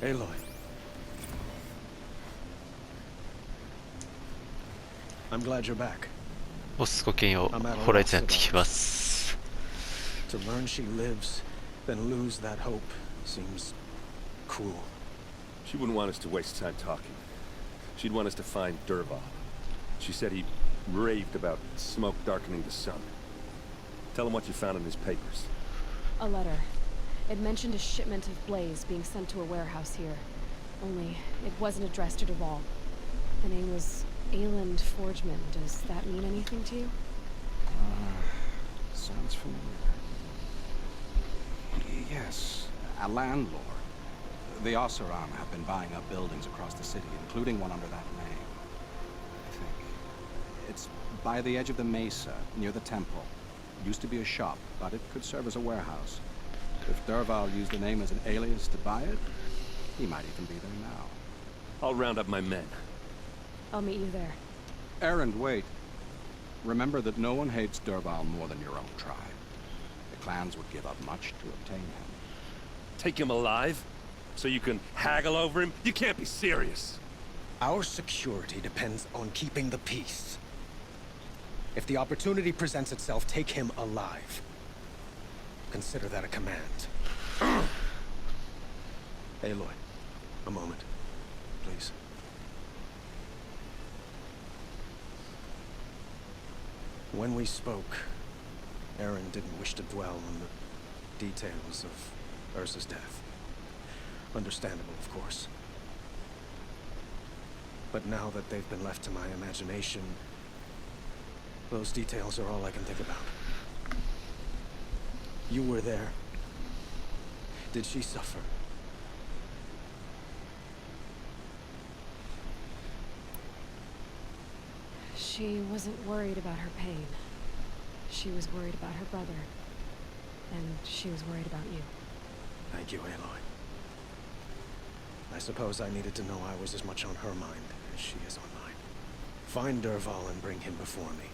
Aloy. I'm glad you're back. ボスごきげんよう、ホライズになってきます。To learn she lives, then lose that hope seems cruel. She wouldn't want us to waste time talking. She'd want us to find Dervahl. She said he raved about smoke darkening the sun. Tell him what you found in his papers. A letter. It mentioned a shipment of blaze being sent to a warehouse here. Only, it wasn't addressed to Dervahl. The name was Ayland Forgeman. Does that mean anything to you? Sounds familiar. Yes, a landlord. The Oseram have been buying up buildings across the city, including one under that name. I think. It's by the edge of the mesa, near the temple. Used to be a shop, but it could serve as a warehouse. If Dervahl used the name as an alias to buy it, he might even be there now. I'll round up my men. I'll meet you there. Erend, wait. Remember that no one hates Dervahl more than your own tribe. The clans would give up much to obtain him. Take him alive? So you can haggle over him? You can't be serious. Our security depends on keeping the peace. If the opportunity presents itself, take him alive. Consider that a command. Aloy, a moment, please. When we spoke, Aaron didn't wish to dwell on the details of Ursa's death. Understandable, of course. But now that they've been left to my imagination, those details are all I can think about. You were there. Did she suffer? She wasn't worried about her pain. She was worried about her brother. And she was worried about you. Thank you, Aloy. I suppose I needed to know I was as much on her mind as she is on mine. Find Dervahl and bring him before me.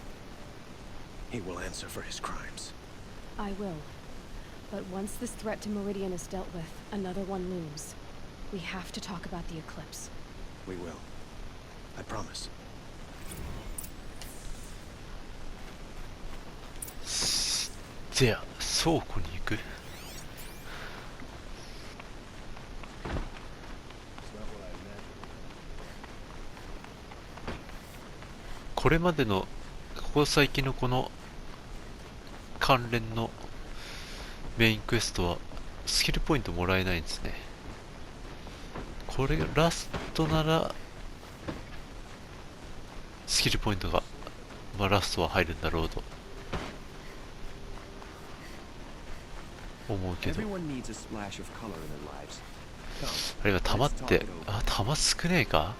He will answer for his crimes. I will. But once this threat to Meridian is dealt with, another one looms. We have to talk about the eclipse. We will. I promise. じゃあ倉庫に行く。これまでのここ最近のこの関連のメインクエストはスキルポイントもらえないんですね。これがラストならスキルポイントが、まあ、ラストは入るんだろうと思うけど、あれが溜まって、あ、溜少ねえか。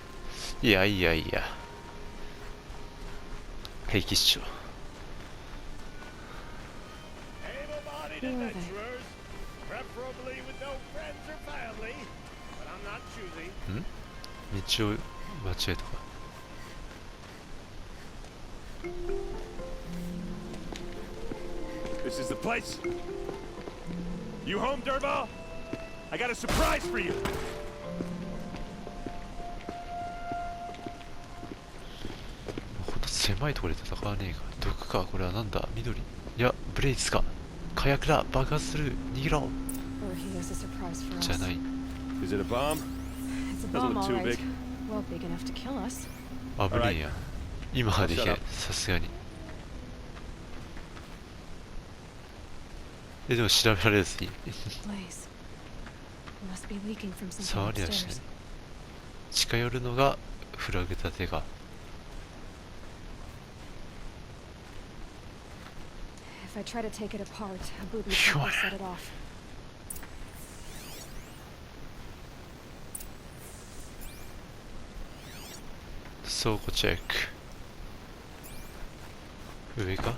いやいやいや、平気っしょ。ん？道を間違えたか。This is the place. You home, Dervahl? I got a surprise for you. ほんと狭いところで戦わねえか。毒か、これはなんだ、緑。いや、ブレイズか。火薬だ、爆発する、逃げろ。じゃない。Is it a bomb? Doesn't look too big. Well, big enough to kill us. 危ねえや。今はできない、さすがに。でも調べられずに触りはしない。近寄るのがフラグ立てが。倉庫チェック。上か。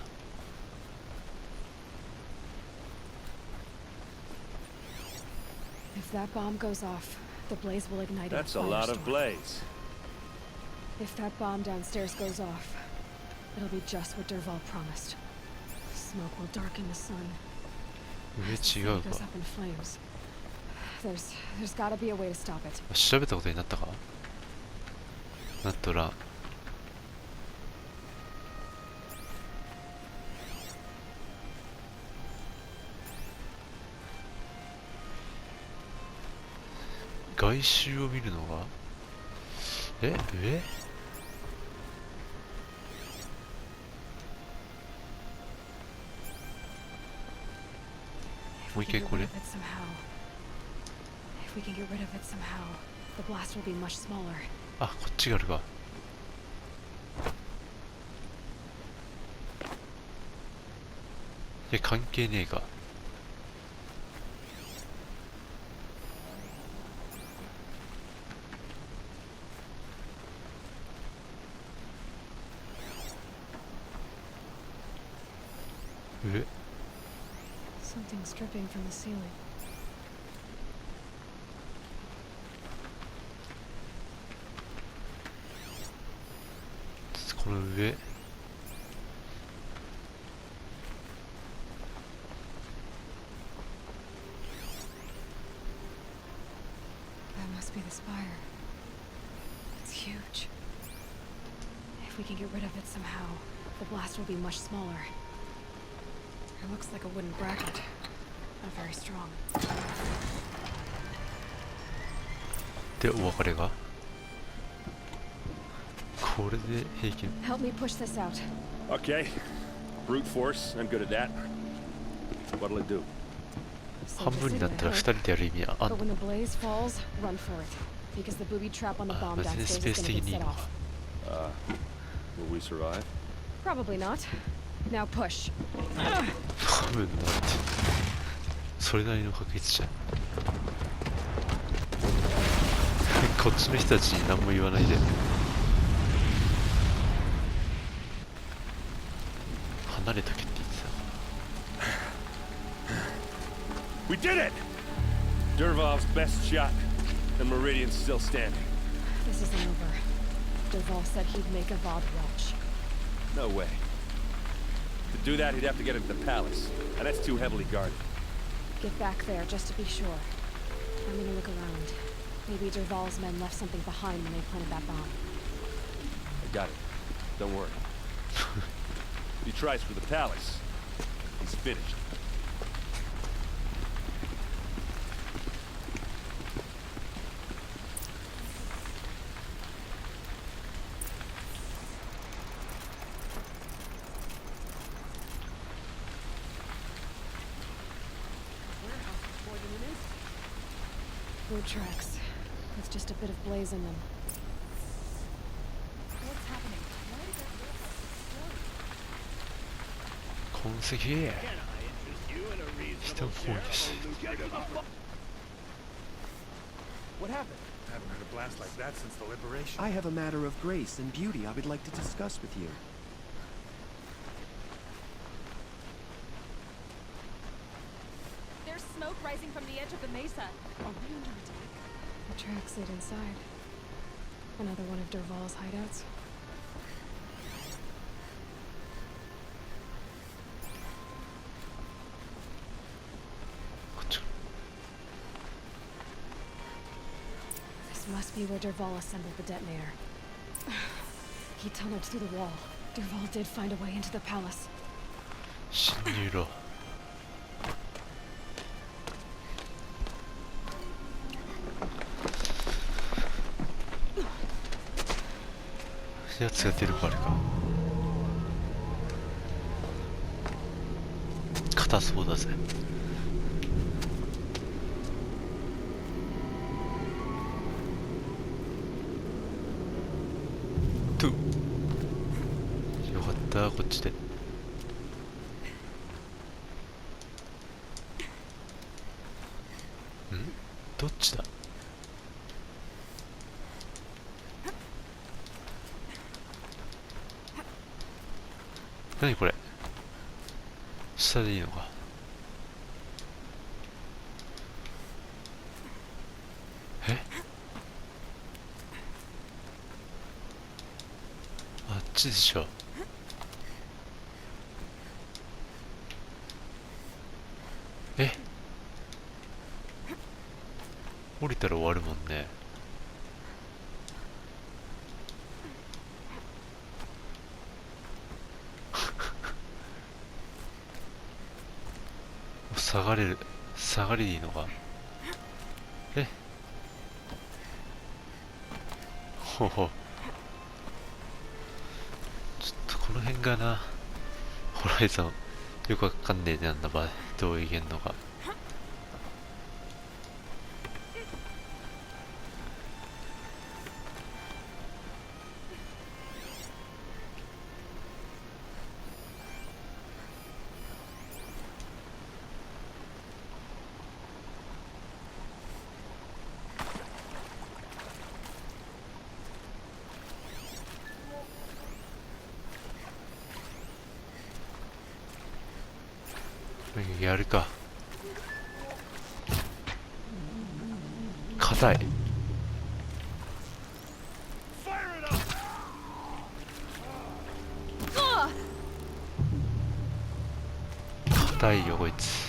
If that bomb goes off, the blaze will ignite. That's a lot of blaze. If that bomb downstairs goes off, it'll be just what Dervahl promised. Smoke will darken the sun. Smoke goes up in flames. There's gotta be a way to stop it. 調べたことになったか。なっとらん。外周を見るのがもう一回これ。 If we can get rid of it somehow, the blast will be much smaller. あ、こっちがあるか。いや、関係ねえか。Something's dripping from the ceiling. この上。 That must be the spire. It's huge. If we can get rid of it somehow, the blast will be much smaller. It looks like a wooden bracket. Not very strong. で、お別れが。これで平気。 Help me push this out. Okay. Brute force. I'm good at that. What'll it do? 半分になったら2人でやる意味はあん But の。 when the blaze falls, run for it. Because the booby trap on the あ、 bomb 別に downstairs スペー is ス gonna 的 get にいい set の off. か。 Will we survive? Probably not. Now push. 多分待って。それなりの確率じゃん。こっちの人たちに何も言わないで。離れとけって言ってた。 We did it! Dervahl's best shot, and Meridian's still standing. This isn't over. Dervahl said he'd make Avad watch. No way. To do that, he'd have to get into the palace, and that's too heavily guarded. Get back there, just to be sure. I'm gonna look around. Maybe Dervahl's men left something behind when they planted that bomb. I got it. Don't worry. If he tries for the palace, he's finished. Boot tracks. With just a bit of blaze in them. What's happening? Why did that 痕跡人っぽいです。 What happened? I haven't heard a blast like that since the liberation. I have a matter of grace and beauty I would like to discuss with you. There's smoke rising from the edge of the mesa. Are we under attack? The tracks lead inside. Another one of Dervahl's hideouts. This must be where Dervahl assembled the detonator. He tunneled through the wall. Dervahl did find a way into the palace. 侵入路。やつが出るかあれか。硬そうだぜ。トゥ。よかったこっちで。どっちだ。何これ。下でいいのか。え、あっちでしょ。降りたら終わるもんね。下がれる、下がりでいいのか。え、ほほ、ちょっとこの辺がな、ホライゾンよくわかんねえなんだば、どういけんのか。やるか。硬い。硬いよこいつ。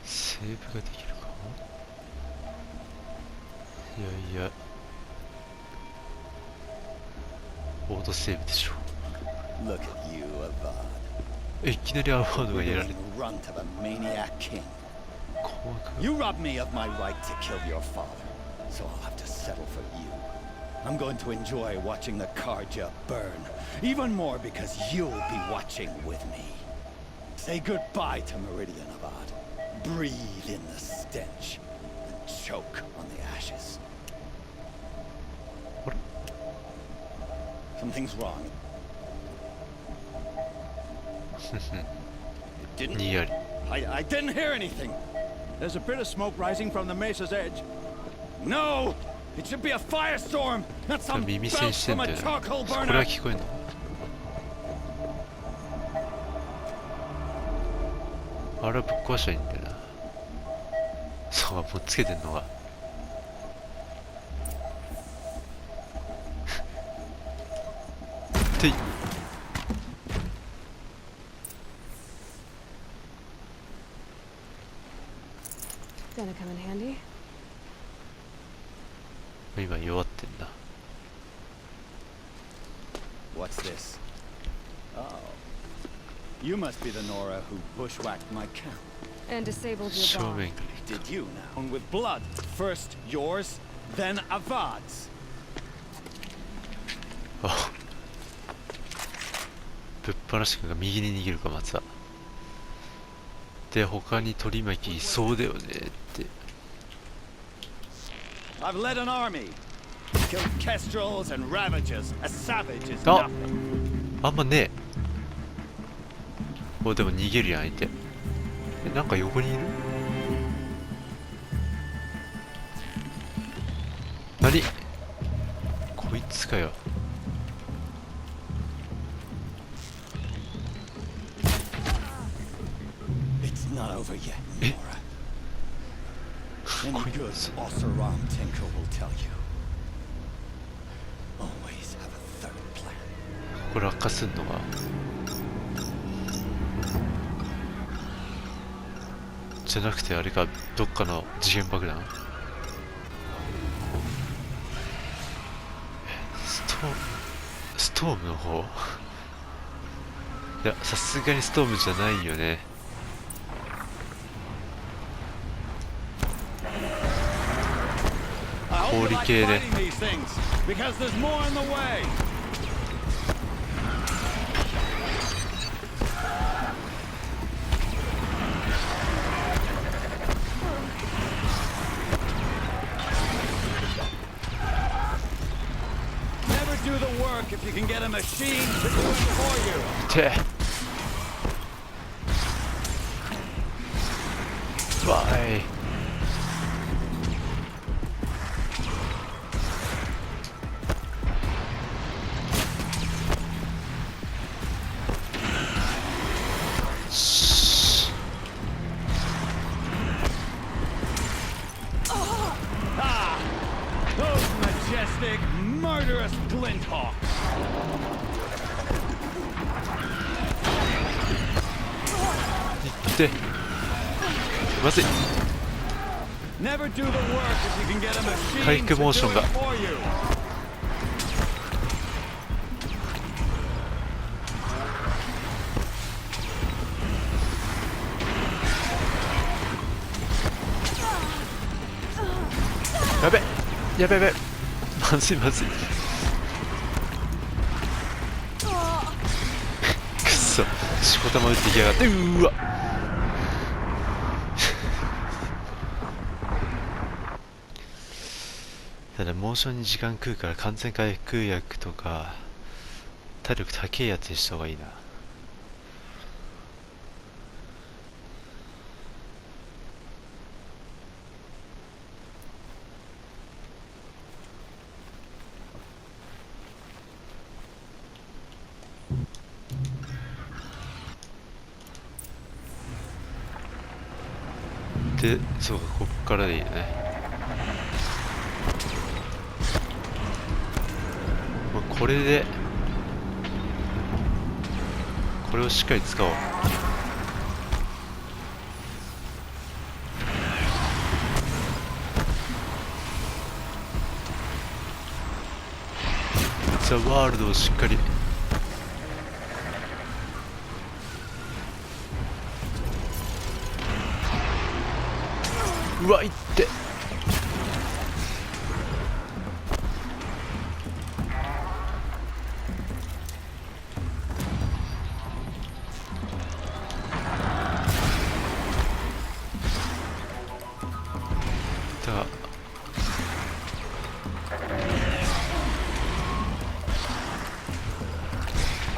セーブができるか。いやいや、オートセーブでしょ。Look at you, Avad. いきなりアワードがやられる。 Runt of a maniac king. 怖く。 You robbed me of my right to kill your father, so I'll have to settle for you. I'm going to enjoy watching the Karja burn, even more because you'll be watching with me. Say goodbye to Meridian, Avad. Breathe in the stench and choke on the ashes. What? Something's wrong. It didn't. にやり。 I didn't hear anything. There's a bit of smoke rising from the mesa's edge. No! It should be a firestorm, not some 耳 belch 栓してん from だ a よね。 charcoal これは burner. 聞こえんの。あれはぶっ壊しゃいいんだよな。そう、もうつけてんのが。てい。 Gonna come in handy. 今弱ってんな。 What's this? Oh. You must be the Nora who bushwhacked my camp. And disabled your 正 bomb. 面から Did you now? And with blood. First yours, then Avad's. あ、ぶっ放し君が右に逃げるかまずは。で他に取り巻きいそうだよねって。 I've led an army. Killed kestrels and ravages. A savage is あ、 nothing. あんまねえ。お、でも逃げるやん相手。え、なんか横にいる？何？こいつかよ。 It's not over yet, Eh? Nora. Any good Oseram tinker will tell you. Always have a third plan. これ落下すんのが。じゃなくてあれか、どっかの次元爆弾？ストームの方？いや、さすがにストームじゃないよね。氷系で。てわい。でまずい。回復モーションがやべやべやべ、まずいまずい。くそ、しこたま打ってきやがって。うわただモーションに時間食うから完全回復薬とか体力高いやつにした方がいいな。で、そうか、こっからでいいよね。これでこれをしっかり使おう。ザ・ワールドをしっかり。うわ、いって。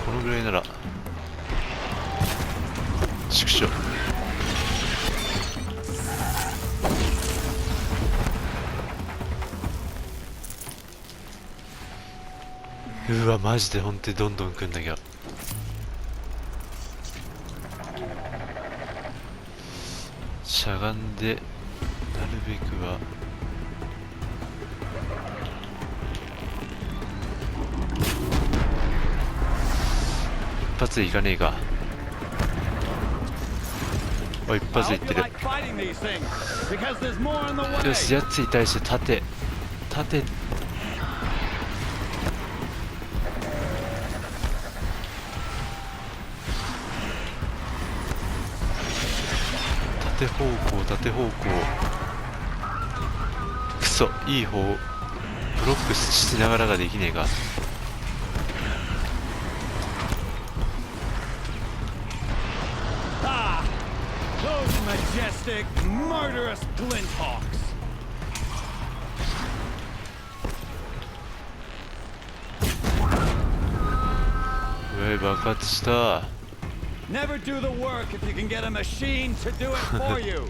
このぐらいなら縮小。うわマジで本当にどんどん来んだけど、しゃがんでなるべくは一発でいかねえか。おい、一発でいってる。よし、やつに対して盾盾方向縦方向。クソ、いい方ブロックしながらができねえか。うわ、爆発した。Never do the work if you can get a machine to do it for you.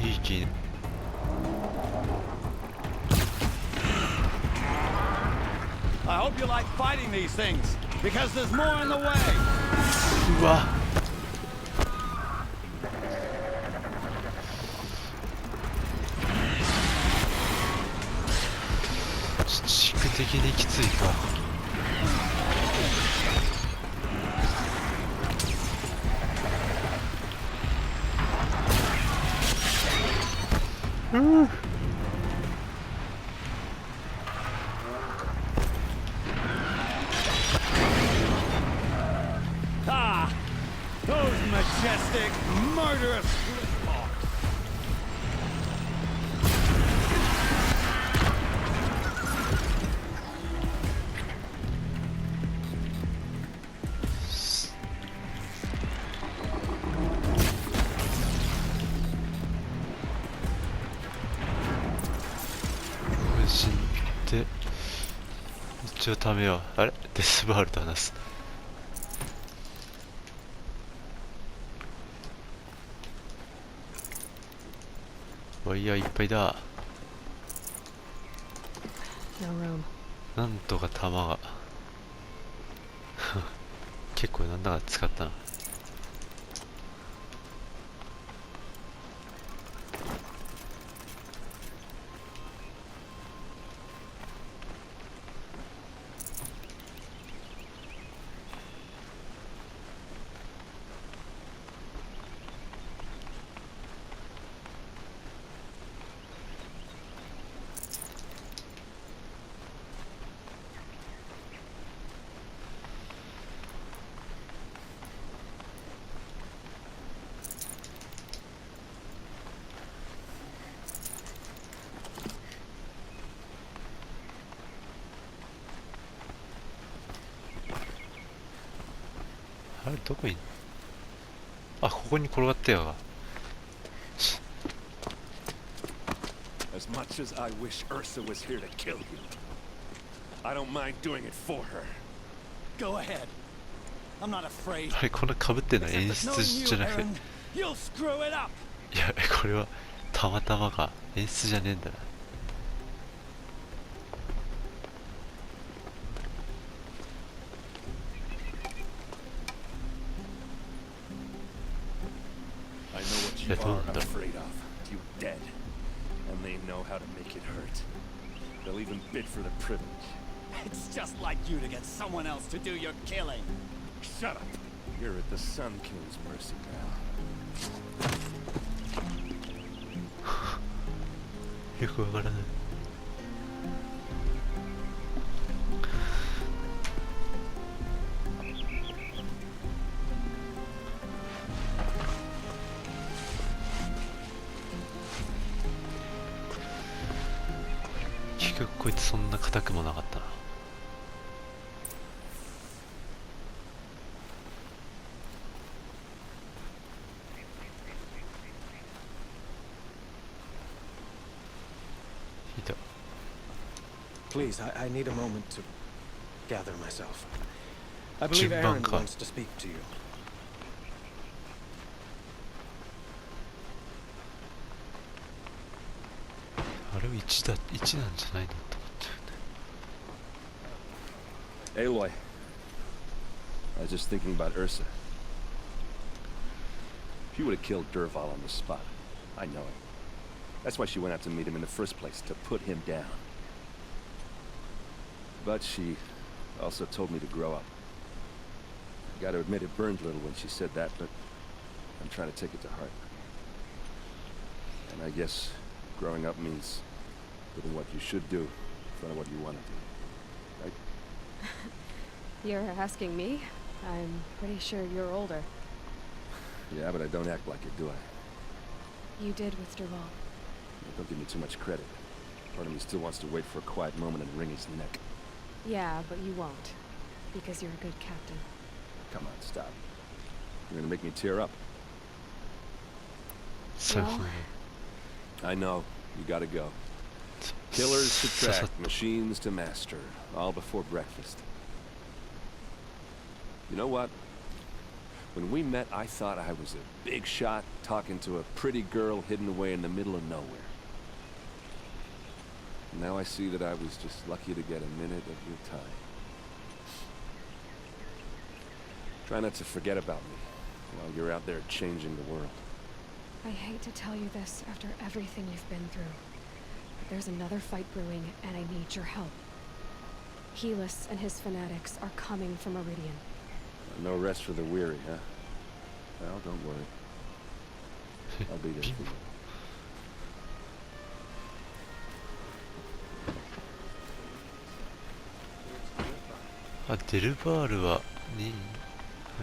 いい気。I hope you like fighting these things because there's more in the way. うわ。地区的にきついか。Ah, those majestic, murderous splithawks. 死んで、一応ためよう。あれデスバールと話す。ワイヤーいっぱいだ。 No room. なんとか弾が結構なんだか使ったな。あれどこに、あ、ここに転がったよ。 As much as I wish Ursa was here to kill you, I don't mind doing it for her. Go ahead. I'm not afraid. あれこんな被ってんの演 Except there's no 出じゃ you, なくて、 Aaron. You'll screw it up. いやこれはたまたまか、演出じゃねえんだな。I know what you are afraid of. You dead. And they know how to make it hurt. They'll even bid for the privilege. It's just like you to get someone else to do your killing. Shut up. You're at the Sun King's mercy now. よくわからない。結局こいつそんな硬くもなかったな。いた。 Please, I need a moment to gather myself. I believe Aaron Chimbanka. wants to speak to you. あれは1なんじゃないのと思っちゃうね。 Aloy. I was just thinking about Ursa. She would have killed Dervahl on the spot. I know it. That's why she went out to meet him in the first place, to put him down. But she also told me to grow up. I gotta admit it burned a little when she said that, but I'm trying to take it to heart. And I guess growing up means doing what you should do instead of what you want to do. Right? You're asking me? I'm pretty sure you're older. Yeah, but I don't act like it, do I? You did with Dervahl. Don't give me too much credit. Part of me still wants to wait for a quiet moment and wring his neck. Yeah, but you won't. Because you're a good captain. Come on, stop. You're gonna make me tear up. そう。 Well, I know. You gotta go. Killers to track, machines to master. All before breakfast. You know what? When we met, I thought I was a big shot talking to a pretty girl hidden away in the middle of nowhere. Now I see that I was just lucky to get a minute of your time. Try not to forget about me while you're out there changing the world. I hate to tell you this after everything you've been through, but there's another fight brewing, and I need your help. Helis and his fanatics are coming for Meridian. No rest for the weary, huh? Well, don't worry. I'll be there for you. あ、デルバールはあ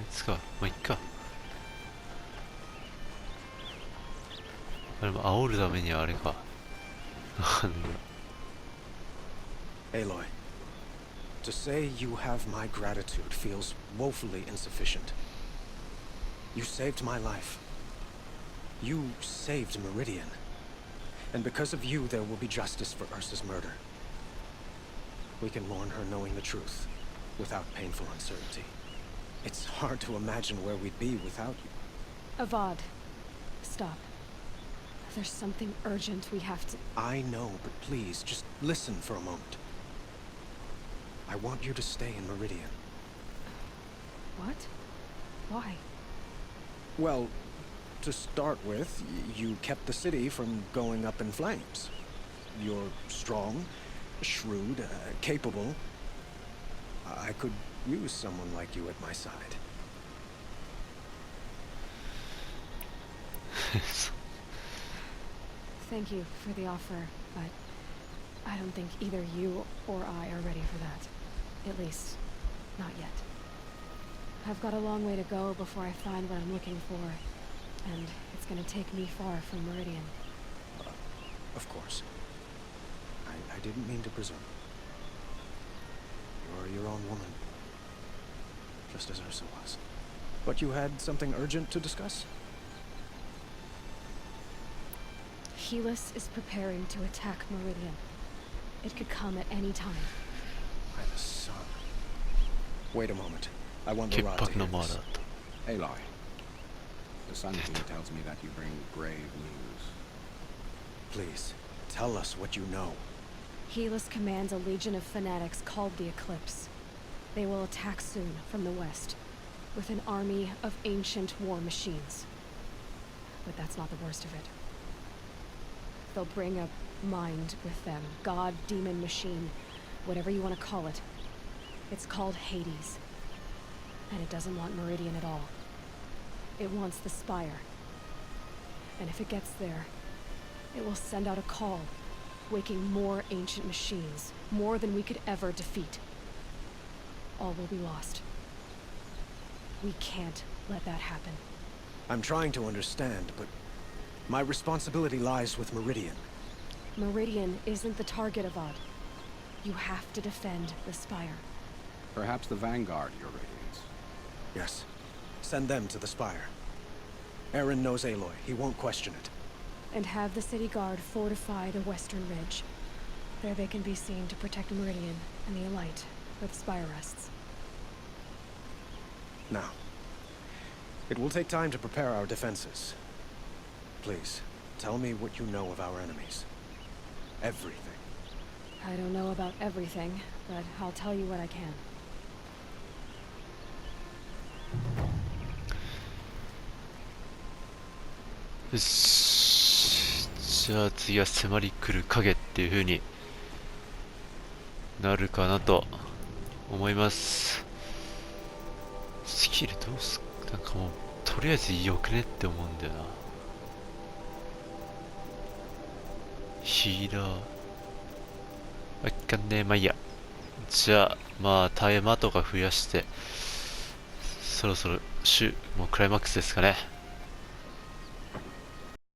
いつか。まあいっか。あれも煽るためにはあれか。Aloy, to say you have my gratitude feels woefully insufficient. You saved my life. You saved Meridian. And because of you, there will be justice for Ursa's murder. We can mourn her knowing the truth, without painful uncertainty. It's hard to imagine where we'd be without you. Avad, stop. There's something urgent we have to... I know, but please, just listen for a moment. I want you to stay in Meridian. What? Why? Well, to start with, you kept the city from going up in flames. You're strong, shrewd, capable. I could use someone like you at my side. Thank you for the offer, but I don't think either you or I are ready for that. At least, not yet. I've got a long way to go before I find what I'm looking for, and it's gonna take me far from Meridian. Of course. I didn't mean to presume. You're your own woman. Just as Ursa was. But you had something urgent to discuss? Helis is preparing to attack Meridian. It could come at any time. By the sun. Wait a moment. I want the rod to hear this. Aloy, the Sun King tells me that you bring grave news. Please, tell us what you know. Helis commands a legion of fanatics called the Eclipse. They will attack soon from the west, with an army of ancient war machines. But that's not the worst of it. They'll bring a mind with them. God, demon, machine, whatever you want to call it. It's called Hades. And it doesn't want Meridian at all. It wants the Spire. And if it gets there, it will send out a call, waking more ancient machines, more than we could ever defeat. All will be lost. We can't let that happen. I'm trying to understand, but my responsibility lies with Meridian. Meridian isn't the target, Avad. You have to defend the Spire. Perhaps the Vanguard, Your Radiance. Yes. Send them to the Spire. Aaron knows Aloy. He won't question it. And have the city guard fortify the western ridge. There they can be seen to protect Meridian and the Elite, where the Spire rests. Now, it will take time to prepare our defenses. Please, tell me what you know of our enemies. Everything. I don't know about everything, but I'll tell you what I can.よし、じゃあ次は迫り来る影っていう風になるかなと思います。スキルどうすっなんかもうとりあえずよくねって思うんだよな。ヒーラーわかんねえ、まあいいや。じゃあまあタイマーとか増やしてそろそろもうクライマックスですかね。